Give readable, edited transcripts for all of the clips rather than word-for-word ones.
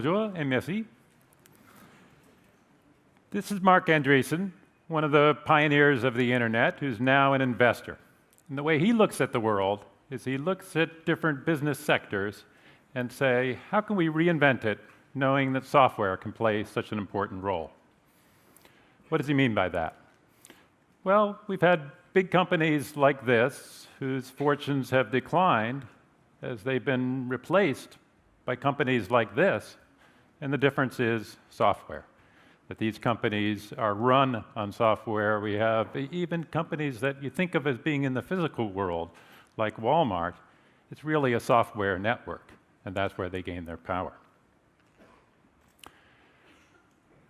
Bonjour et merci. This is Mark Andreessen, one of the pioneers of the internet, who's now an investor. And the way he looks at the world is he looks at different business sectors and say, how can we reinvent it, knowing that software can play such an important role? What does he mean by that? Well, we've had big companies like this whose fortunes have declined as they've been replaced by companies like this, and the difference is software. That these companies are run on software. We have even companies that you think of as being in the physical world, like Walmart. It's really a software network, and that's where they gain their power.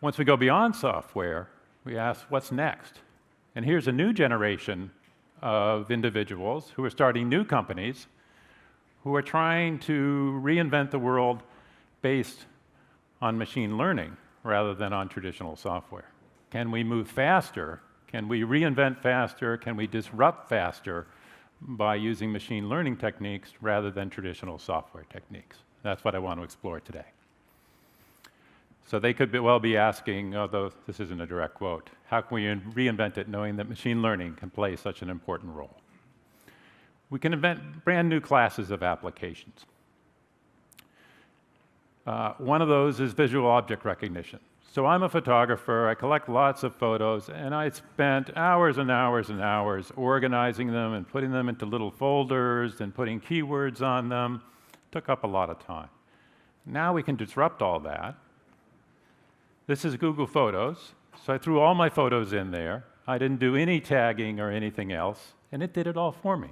Once we go beyond software, we ask, what's next? And here's a new generation of individuals who are starting new companies who are trying to reinvent the world based on machine learning rather than on traditional software. Can we move faster? Can we reinvent faster? Can we disrupt faster by using machine learning techniques rather than traditional software techniques? That's what I want to explore today. So they could well be asking, although this isn't a direct quote, how can we reinvent it knowing that machine learning can play such an important role? We can invent brand new classes of applications. One of those is visual object recognition. So I'm a photographer, I collect lots of photos, and I spent hours and hours and hours organizing them and putting them into little folders and putting keywords on them. Took up a lot of time. Now we can disrupt all that. This is Google Photos, so I threw all my photos in there. I didn't do any tagging or anything else, and it did it all for me.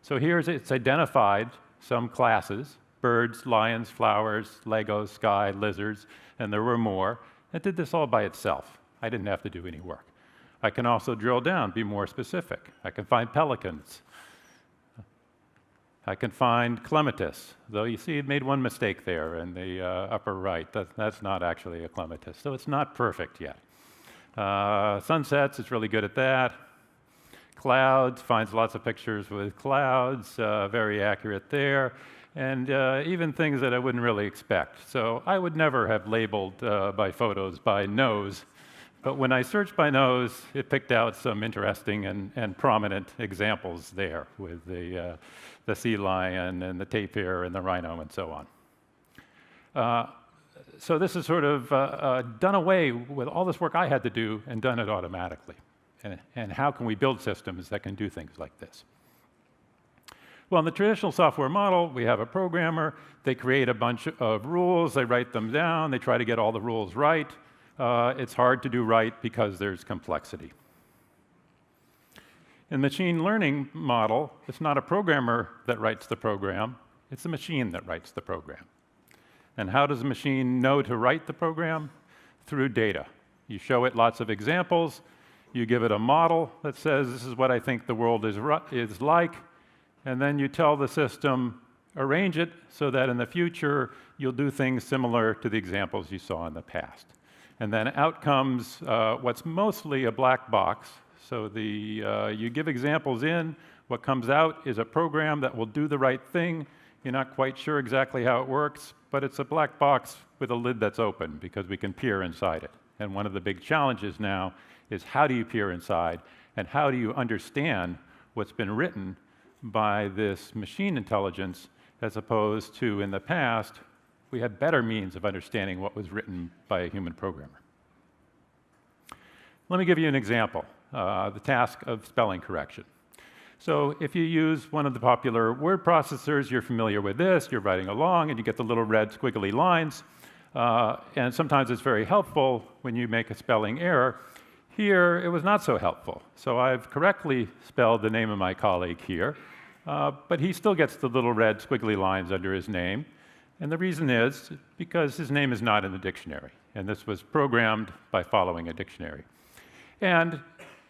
So it's identified some classes: birds, lions, flowers, Legos, sky, lizards, and there were more. It did this all by itself. I didn't have to do any work. I can also drill down, be more specific. I can find pelicans. I can find clematis, though you see it made one mistake there in the upper right. That's not actually a clematis, so it's not perfect yet. Sunsets, it's really good at that. Clouds, finds lots of pictures with clouds, very accurate there. And even things that I wouldn't really expect. So I would never have labeled my photos by nose, but when I searched by nose, it picked out some interesting and prominent examples there with the sea lion and the tapir and the rhino and so on. So this is sort of done away with all this work I had to do and done it automatically. And how can we build systems that can do things like this? Well, in the traditional software model, we have a programmer. They create a bunch of rules. They write them down. They try to get all the rules right. It's hard to do right because there's complexity. In the machine learning model, it's not a programmer that writes the program. It's a machine that writes the program. And how does a machine know to write the program? Through data. You show it lots of examples. You give it a model that says, this is what I think the world is like. And then you tell the system, arrange it so that in the future you'll do things similar to the examples you saw in the past. And then out comes what's mostly a black box. So you give examples in, what comes out is a program that will do the right thing. You're not quite sure exactly how it works, but it's a black box with a lid that's open because we can peer inside it. And one of the big challenges now is how do you peer inside and how do you understand what's been written by this machine intelligence, as opposed to in the past, we had better means of understanding what was written by a human programmer. Let me give you an example, the task of spelling correction. So if you use one of the popular word processors, you're familiar with this, you're writing along and you get the little red squiggly lines, and sometimes it's very helpful when you make a spelling error. Here, it was not so helpful. So I've correctly spelled the name of my colleague here, but he still gets the little red squiggly lines under his name. And the reason is because his name is not in the dictionary. And this was programmed by following a dictionary. And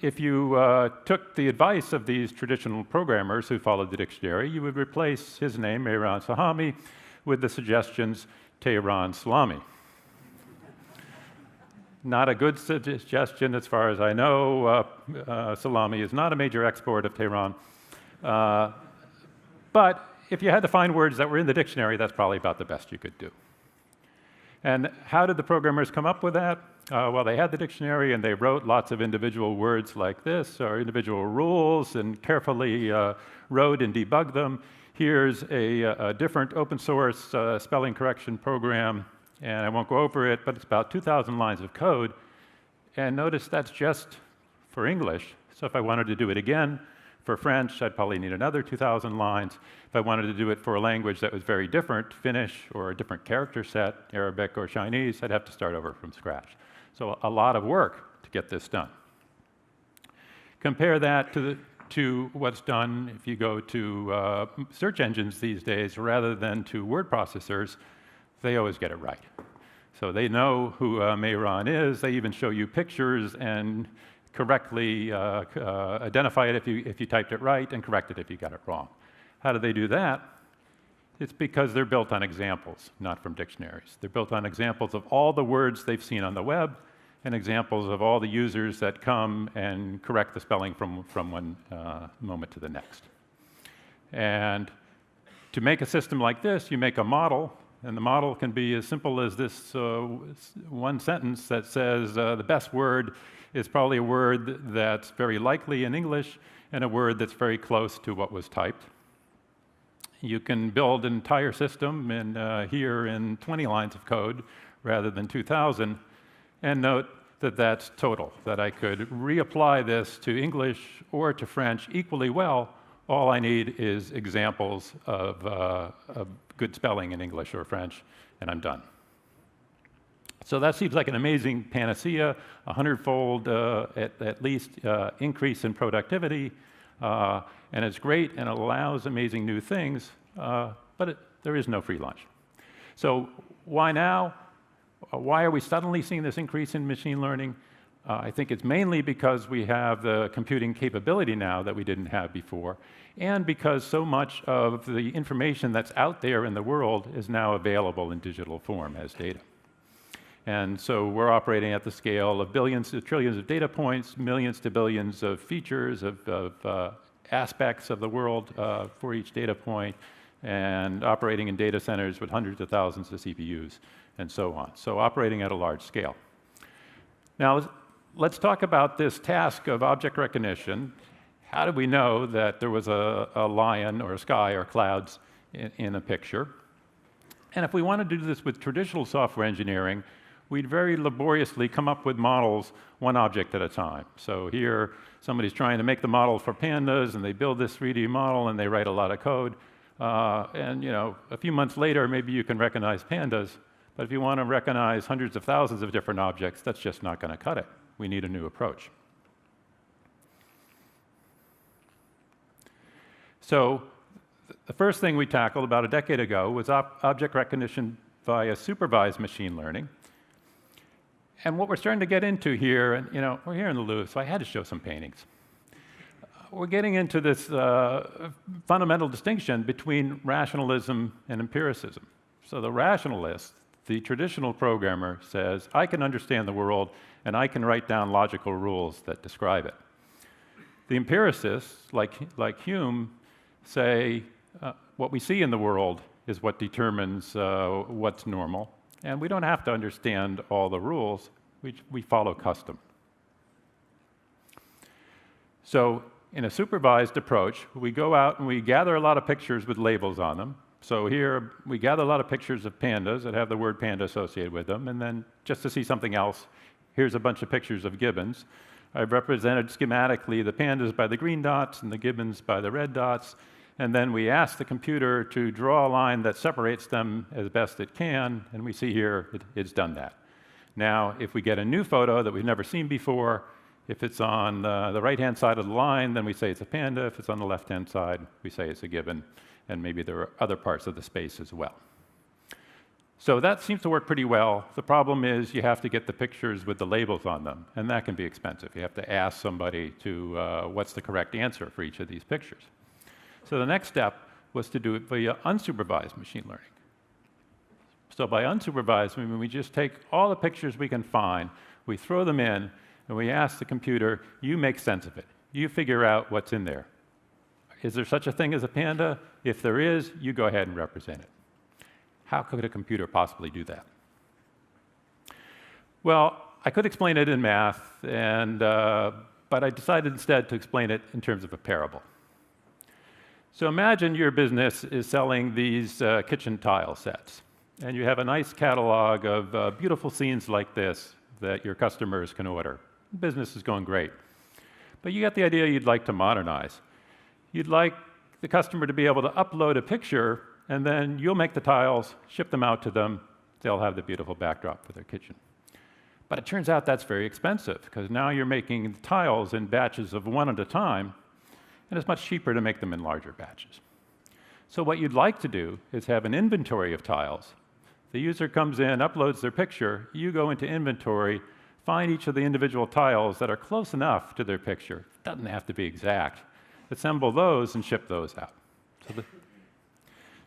if you took the advice of these traditional programmers who followed the dictionary, you would replace his name, Mehran Sahami, with the suggestions, Tehran Salami. Not a good suggestion as far as I know. Salami is not a major export of Tehran. But if you had to find words that were in the dictionary, that's probably about the best you could do. And how did the programmers come up with that? Well, they had the dictionary and they wrote lots of individual words like this, or individual rules, and carefully wrote and debugged them. Here's a different open source spelling correction program, and I won't go over it, but it's about 2,000 lines of code. And notice that's just for English. So if I wanted to do it again for French, I'd probably need another 2,000 lines. If I wanted to do it for a language that was very different, Finnish or a different character set, Arabic or Chinese, I'd have to start over from scratch. So a lot of work to get this done. Compare that to what's done if you go to search engines these days, rather than to word processors, they always get it right. So they know who Mehran is. They even show you pictures and correctly identify it if you typed it right and correct it if you got it wrong. How do they do that? It's because they're built on examples, not from dictionaries. They're built on examples of all the words they've seen on the web and examples of all the users that come and correct the spelling from one moment to the next. And to make a system like this, you make a model, and the model can be as simple as this one sentence that says the best word is probably a word that's very likely in English and a word that's very close to what was typed. You can build an entire system here in 20 lines of code rather than 2,000, and note that that's total, that I could reapply this to English or to French equally well. All I need is examples of good spelling in English or French, and I'm done. So that seems like an amazing panacea, 100-fold at least increase in productivity, and it's great and it allows amazing new things, but there is no free lunch. So why now? Why are we suddenly seeing this increase in machine learning? I think it's mainly because we have the computing capability now that we didn't have before, and because so much of the information that's out there in the world is now available in digital form as data. And so we're operating at the scale of billions to trillions of data points, millions to billions of features, of aspects of the world for each data point, and operating in data centers with hundreds of thousands of CPUs, and so on. So operating at a large scale. Now, let's talk about this task of object recognition. How do we know that there was a lion or a sky or clouds in a picture? And if we want to do this with traditional software engineering, we'd very laboriously come up with models one object at a time. So here, somebody's trying to make the model for pandas, and they build this 3D model, and they write a lot of code. And a few months later, maybe you can recognize pandas. But if you want to recognize hundreds of thousands of different objects, that's just not going to cut it. We need a new approach. So the first thing we tackled about a decade ago was object recognition via supervised machine learning. And what we're starting to get into here, and we're here in the Louvre, so I had to show some paintings. We're getting into this fundamental distinction between rationalism and empiricism. So the rationalist, the traditional programmer, says, I can understand the world and I can write down logical rules that describe it. The empiricists, like Hume, say what we see in the world is what determines what's normal, and we don't have to understand all the rules. We follow custom. So in a supervised approach, we go out and we gather a lot of pictures with labels on them. So here, we gather a lot of pictures of pandas that have the word panda associated with them, and then just to see something else, here's a bunch of pictures of gibbons. I've represented schematically the pandas by the green dots and the gibbons by the red dots, and then we ask the computer to draw a line that separates them as best it can, and we see here it's done that. Now, if we get a new photo that we've never seen before, if it's on the right-hand side of the line, then we say it's a panda. If it's on the left-hand side, we say it's a gibbon. And maybe there are other parts of the space as well. So that seems to work pretty well. The problem is you have to get the pictures with the labels on them, and that can be expensive. You have to ask somebody to what's the correct answer for each of these pictures. So the next step was to do it via unsupervised machine learning. So by unsupervised, I mean we just take all the pictures we can find, we throw them in, and we ask the computer, you make sense of it. You figure out what's in there. Is there such a thing as a panda? If there is, you go ahead and represent it. How could a computer possibly do that? Well, I could explain it in math, but I decided instead to explain it in terms of a parable. So imagine your business is selling these kitchen tile sets, and you have a nice catalog of beautiful scenes like this that your customers can order. The business is going great. But you get the idea you'd like to modernize. You'd like the customer to be able to upload a picture, and then you'll make the tiles, ship them out to them. They'll have the beautiful backdrop for their kitchen. But it turns out that's very expensive, because now you're making the tiles in batches of one at a time, and it's much cheaper to make them in larger batches. So what you'd like to do is have an inventory of tiles. The user comes in, uploads their picture, you go into inventory, find each of the individual tiles that are close enough to their picture. It doesn't have to be exact. Assemble those and ship those out.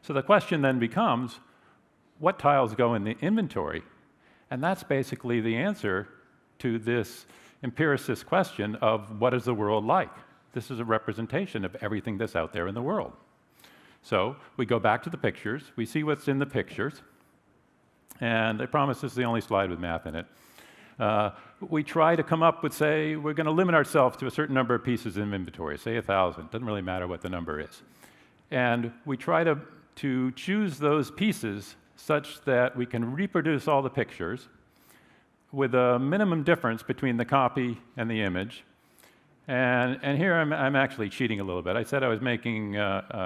So the question then becomes, what tiles go in the inventory? And that's basically the answer to this empiricist question of what is the world like? This is a representation of everything that's out there in the world. So we go back to the pictures, we see what's in the pictures, and I promise this is the only slide with math in it. We try to come up with, say, we're going to limit ourselves to a certain number of pieces in inventory, say 1,000. Doesn't really matter what the number is. And we try to choose those pieces such that we can reproduce all the pictures with a minimum difference between the copy and the image. And here I'm actually cheating a little bit. I said I was making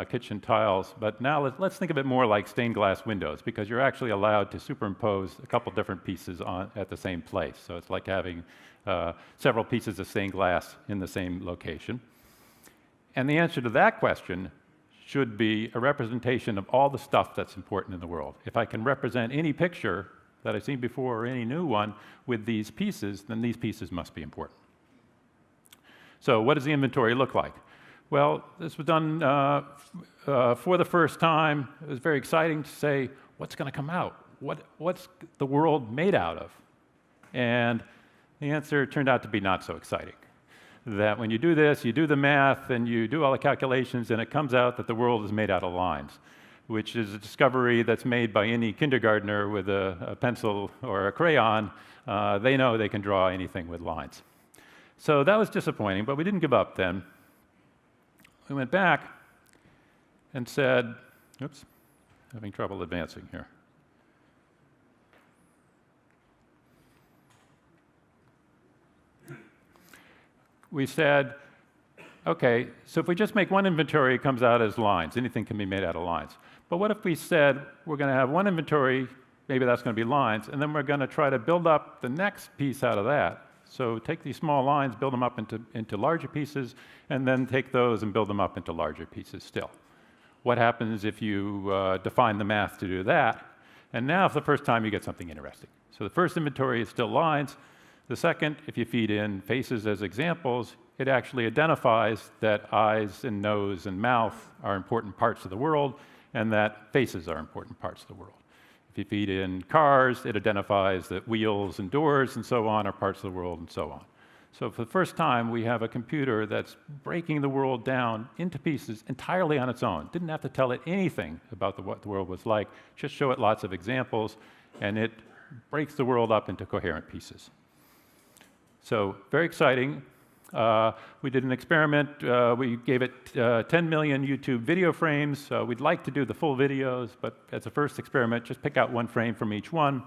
kitchen tiles, but now let's think of it more like stained glass windows, because you're actually allowed to superimpose a couple different pieces at the same place. So it's like having several pieces of stained glass in the same location. And the answer to that question should be a representation of all the stuff that's important in the world. If I can represent any picture that I've seen before or any new one with these pieces, then these pieces must be important. So what does the inventory look like? Well, this was done for the first time. It was very exciting to say, what's going to come out? What's the world made out of? And the answer turned out to be not so exciting. That when you do this, you do the math, and you do all the calculations, and it comes out that the world is made out of lines, which is a discovery that's made by any kindergartner with a pencil or a crayon. They know they can draw anything with lines. So that was disappointing, but we didn't give up then. We went back and said, oops, having trouble advancing here. We said, okay, so if we just make one inventory, it comes out as lines. Anything can be made out of lines. But what if we said we're going to have one inventory, maybe that's going to be lines, and then we're going to try to build up the next piece out of that. So take these small lines, build them up into larger pieces, and then take those and build them up into larger pieces still. What happens if you define the math to do that? And now for the first time, you get something interesting. So the first inventory is still lines. The second, if you feed in faces as examples, it actually identifies that eyes and nose and mouth are important parts of the world, and that faces are important parts of the world. If you feed in cars, it identifies that wheels and doors and so on are parts of the world and so on. So for the first time, we have a computer that's breaking the world down into pieces entirely on its own. Didn't have to tell it anything about what the world was like, just show it lots of examples, and it breaks the world up into coherent pieces. So very exciting. We did an experiment. We gave it 10 million YouTube video frames. We'd like to do the full videos, but as a first experiment, just pick out one frame from each one.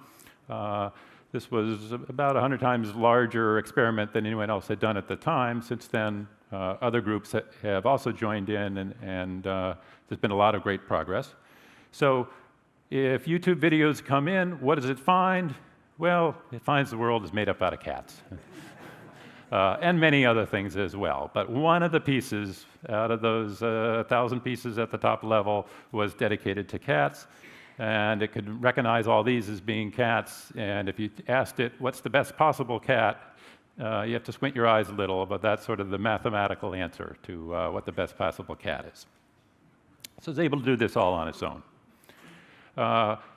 This was about 100 times larger experiment than anyone else had done at the time. Since then, other groups have also joined in, and there's been a lot of great progress. So if YouTube videos come in, what does it find? Well, it finds the world is made up out of cats. And many other things as well. But one of the pieces out of those 1,000 pieces at the top level was dedicated to cats. And it could recognize all these as being cats. And if you asked it, what's the best possible cat, you have to squint your eyes a little, but that's sort of the mathematical answer to what the best possible cat is. So it's able to do this all on its own.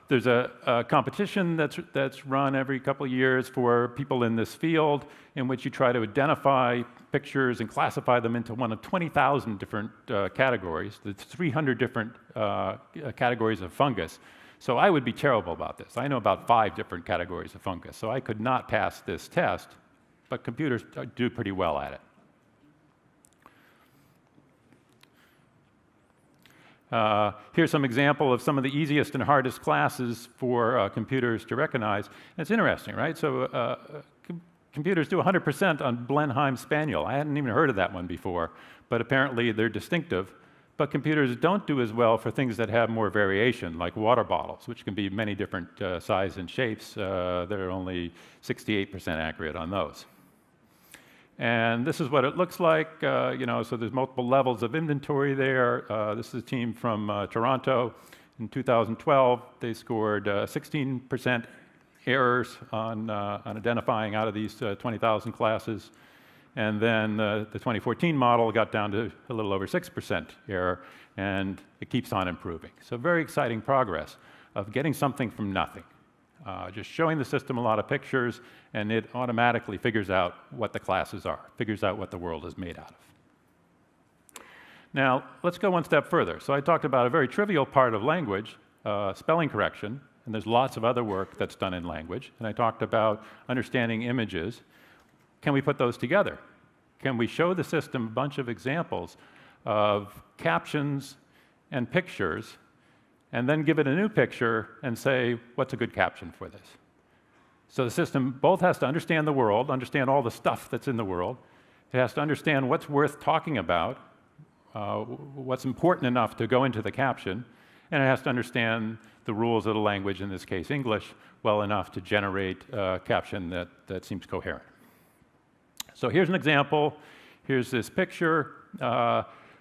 There's a competition that's run every couple of years for people in this field, in which you try to identify pictures and classify them into one of 20,000 different categories. There's 300 different categories of fungus. So I would be terrible about this. I know about 5 different categories of fungus, so I could not pass this test, but computers do pretty well at it. Here's some example of some of the easiest and hardest classes for computers to recognize. And it's interesting, right? So computers do 100% on Blenheim Spaniel. I hadn't even heard of that one before, but apparently they're distinctive. But computers don't do as well for things that have more variation, like water bottles, which can be many different sizes and shapes. They're only 68% accurate on those. And this is what it looks like. So there's multiple levels of inventory there. This is a team from Toronto. In 2012, they scored 16% errors on identifying out of these 20,000 classes. And then the 2014 model got down to a little over 6% error, and it keeps on improving. So very exciting progress of getting something from nothing. Just showing the system a lot of pictures, and it automatically figures out what the classes are, figures out what the world is made out of. Now, let's go one step further. So I talked about a very trivial part of language, spelling correction, and there's lots of other work that's done in language. And I talked about understanding images. Can we put those together? Can we show the system a bunch of examples of captions and pictures, and then give it a new picture and say, what's a good caption for this? So the system both has to understand the world, understand all the stuff that's in the world. It has to understand what's worth talking about, what's important enough to go into the caption, and it has to understand the rules of the language, in this case English, well enough to generate a caption that seems coherent. So here's an example. Here's this picture.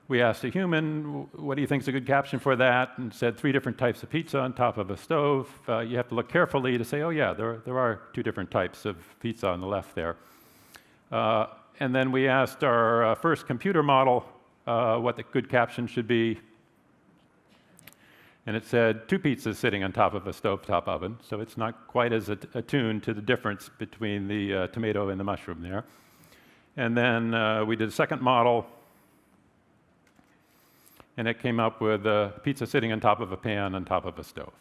We asked a human, what do you think is a good caption for that? And said 3 different types of pizza on top of a stove. You have to look carefully to say, oh yeah, there are 2 different types of pizza on the left there. And then we asked our first computer model what the good caption should be. And it said 2 pizzas sitting on top of a stovetop oven. So it's not quite as attuned to the difference between the tomato and the mushroom there. And then we did a second model, and it came up with a pizza sitting on top of a pan on top of a stove.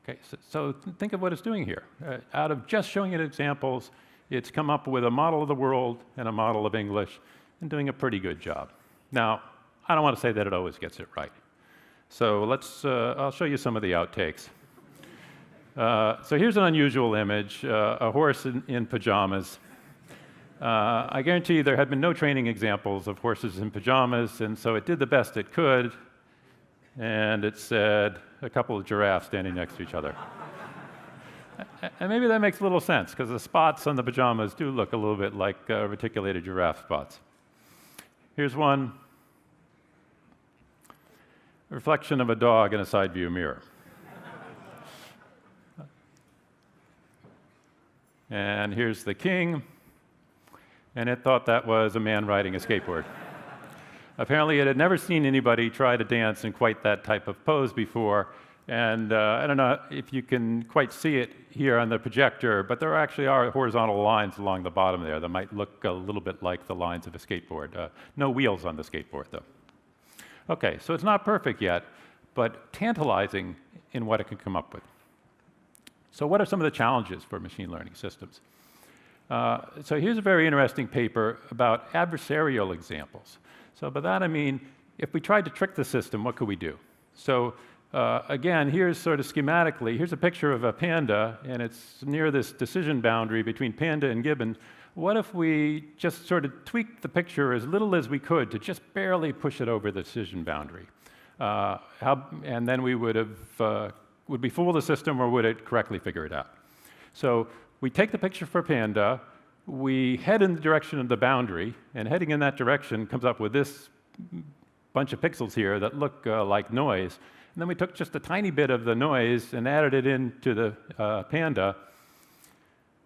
Okay, so think of what it's doing here. Out of just showing it examples, it's come up with a model of the world and a model of English, and doing a pretty good job. Now, I don't want to say that it always gets it right. So I'll show you some of the outtakes. So here's an unusual image, a horse in pajamas. I guarantee you there had been no training examples of horses in pajamas, and so it did the best it could, and it said a couple of giraffes standing next to each other. And maybe that makes a little sense, because the spots on the pajamas do look a little bit like reticulated giraffe spots. Here's one. A reflection of a dog in a side view mirror. And here's the king. And it thought that was a man riding a skateboard. Apparently, it had never seen anybody try to dance in quite that type of pose before. And I don't know if you can quite see it here on the projector, but there actually are horizontal lines along the bottom there that might look a little bit like the lines of a skateboard. No wheels on the skateboard, though. Okay, so it's not perfect yet, but tantalizing in what it can come up with. So what are some of the challenges for machine learning systems? So here's a very interesting paper about adversarial examples. So by that I mean, if we tried to trick the system, what could we do? So again, here's sort of schematically, here's a picture of a panda, and it's near this decision boundary between panda and gibbon. What if we just sort of tweaked the picture as little as we could to just barely push it over the decision boundary? And then we would we fool the system, or would it correctly figure it out? So we take the picture for panda, we head in the direction of the boundary, and heading in that direction comes up with this bunch of pixels here that look like noise. And then we took just a tiny bit of the noise and added it into the panda.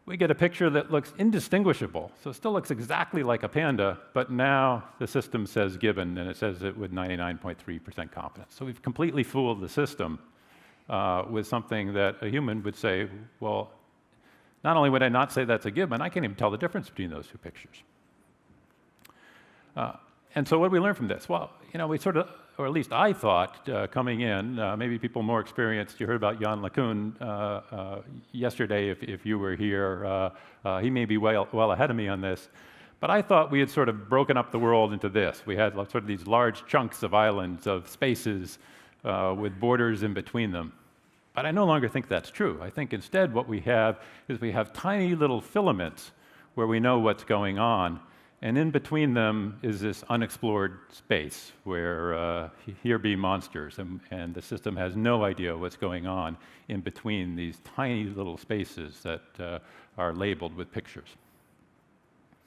We get a picture that looks indistinguishable. So it still looks exactly like a panda, but now the system says gibbon, and it says it with 99.3% confidence. So we've completely fooled the system with something that a human would say, well, not only would I not say that's a gibbon, I can't even tell the difference between those 2 pictures. And so what did we learn from this? Well, we sort of, or at least I thought coming in, maybe people more experienced, you heard about Jan LeCun yesterday if you were here. He may be well ahead of me on this. But I thought we had sort of broken up the world into this. We had sort of these large chunks of islands, of spaces with borders in between them. But I no longer think that's true. I think instead what we have is we have tiny little filaments where we know what's going on. And in between them is this unexplored space where here be monsters, and the system has no idea what's going on in between these tiny little spaces that are labeled with pictures.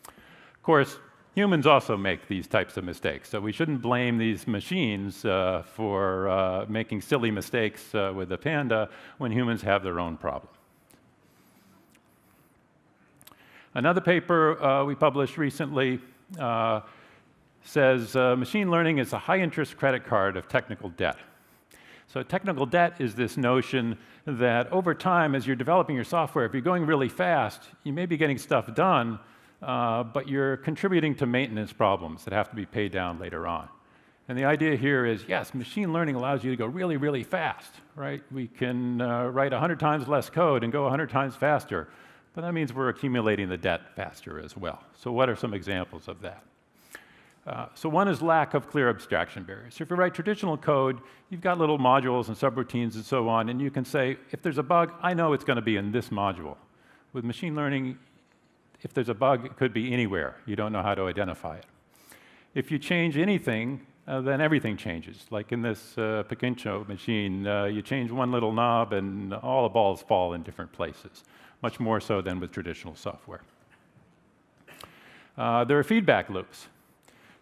Of course, humans also make these types of mistakes, so we shouldn't blame these machines for making silly mistakes with the panda when humans have their own problem. Another paper we published recently says machine learning is a high-interest credit card of technical debt. So technical debt is this notion that over time, as you're developing your software, if you're going really fast, you may be getting stuff done, but you're contributing to maintenance problems that have to be paid down later on. And the idea here is, yes, machine learning allows you to go really, really fast, right? We can write 100 times less code and go 100 times faster. But that means we're accumulating the debt faster as well. So what are some examples of that? So one is lack of clear abstraction barriers. So if you write traditional code, you've got little modules and subroutines and so on, and you can say, if there's a bug, I know it's going to be in this module. With machine learning, if there's a bug, it could be anywhere. You don't know how to identify it. If you change anything, then everything changes. Like in this Pichincho machine, you change one little knob and all the balls fall in different places. Much more so than with traditional software. There are feedback loops.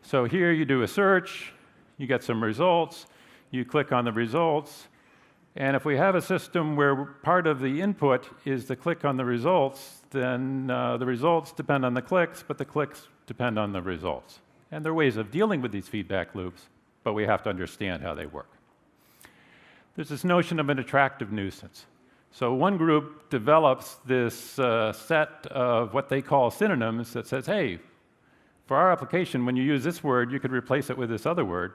So here you do a search, you get some results, you click on the results, and if we have a system where part of the input is the click on the results, then the results depend on the clicks, but the clicks depend on the results. And there are ways of dealing with these feedback loops, but we have to understand how they work. There's this notion of an attractive nuisance. So one group develops this set of what they call synonyms that says, hey, for our application, when you use this word, you could replace it with this other word.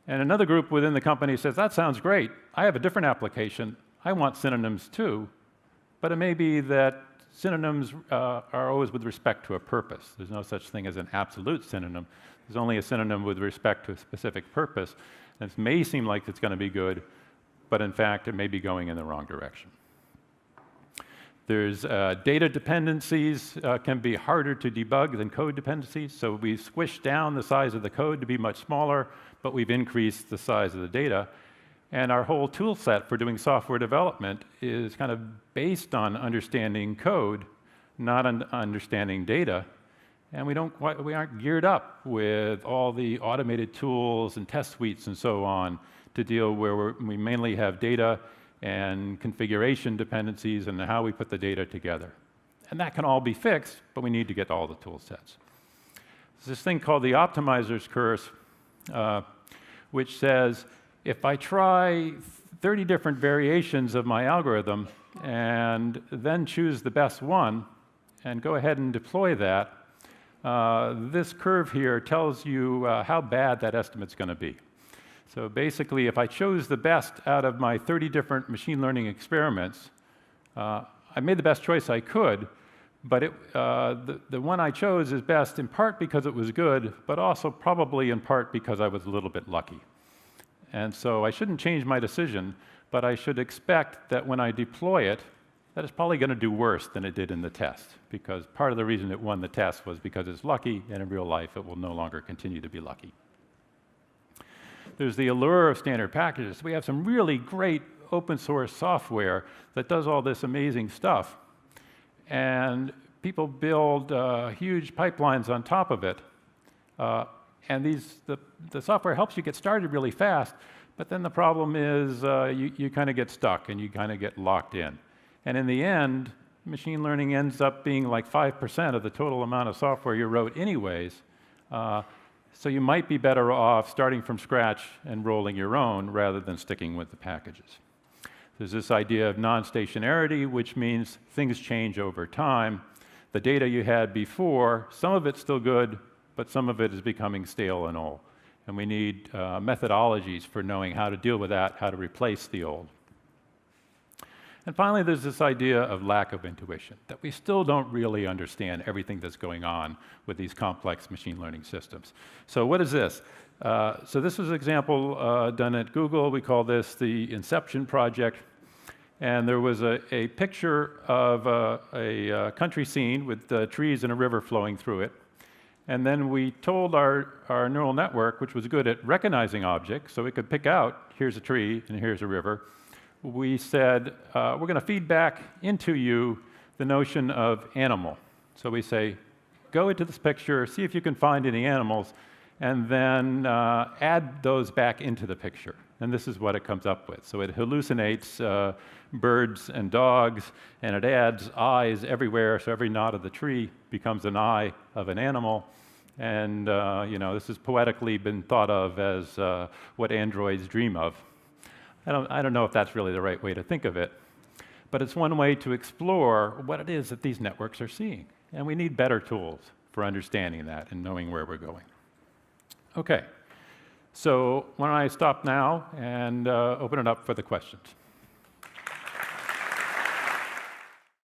And another group within the company says, that sounds great. I have a different application. I want synonyms too. But it may be that synonyms are always with respect to a purpose. There's no such thing as an absolute synonym. There's only a synonym with respect to a specific purpose. And it may seem like it's going to be good, but in fact, it may be going in the wrong direction. There's data dependencies can be harder to debug than code dependencies, so we squished down the size of the code to be much smaller, but we've increased the size of the data. And our whole tool set for doing software development is kind of based on understanding code, not on understanding data. And we aren't geared up with all the automated tools and test suites and so on to deal where we mainly have data and configuration dependencies and how we put the data together. And that can all be fixed, but we need to get all the tool sets. There's this thing called the optimizer's curse, which says, if I try 30 different variations of my algorithm and then choose the best one and go ahead and deploy that, this curve here tells you how bad that estimate's going to be. So basically, if I chose the best out of my 30 different machine learning experiments, I made the best choice I could, but the one I chose is best in part because it was good, but also probably in part because I was a little bit lucky. And so I shouldn't change my decision, but I should expect that when I deploy it, that it's probably going to do worse than it did in the test, because part of the reason it won the test was because it's lucky, and in real life it will no longer continue to be lucky. There's the allure of standard packages. We have some really great open source software that does all this amazing stuff. And people build huge pipelines on top of it. And the software helps you get started really fast, but then the problem is you kind of get stuck and you kind of get locked in. And in the end, machine learning ends up being like 5% of the total amount of software you wrote anyways. So you might be better off starting from scratch and rolling your own rather than sticking with the packages. There's this idea of non-stationarity, which means things change over time. The data you had before, some of it's still good, but some of it is becoming stale and old. And we need methodologies for knowing how to deal with that, how to replace the old. And finally, there's this idea of lack of intuition, that we still don't really understand everything that's going on with these complex machine learning systems. So what is this? So this was an example done at Google. We call this the Inception Project. And there was a picture of a country scene with trees and a river flowing through it. And then we told our neural network, which was good at recognizing objects, so it could pick out, here's a tree and here's a river. We said, we're going to feed back into you the notion of animal. So we say, go into this picture, see if you can find any animals, and then add those back into the picture. And this is what it comes up with. So it hallucinates birds and dogs, and it adds eyes everywhere, so every knot of the tree becomes an eye of an animal. And this has poetically been thought of as what androids dream of. I don't know if that's really the right way to think of it, but it's one way to explore what it is that these networks are seeing. And we need better tools for understanding that and knowing where we're going. Okay, so why don't I stop now and open it up for the questions.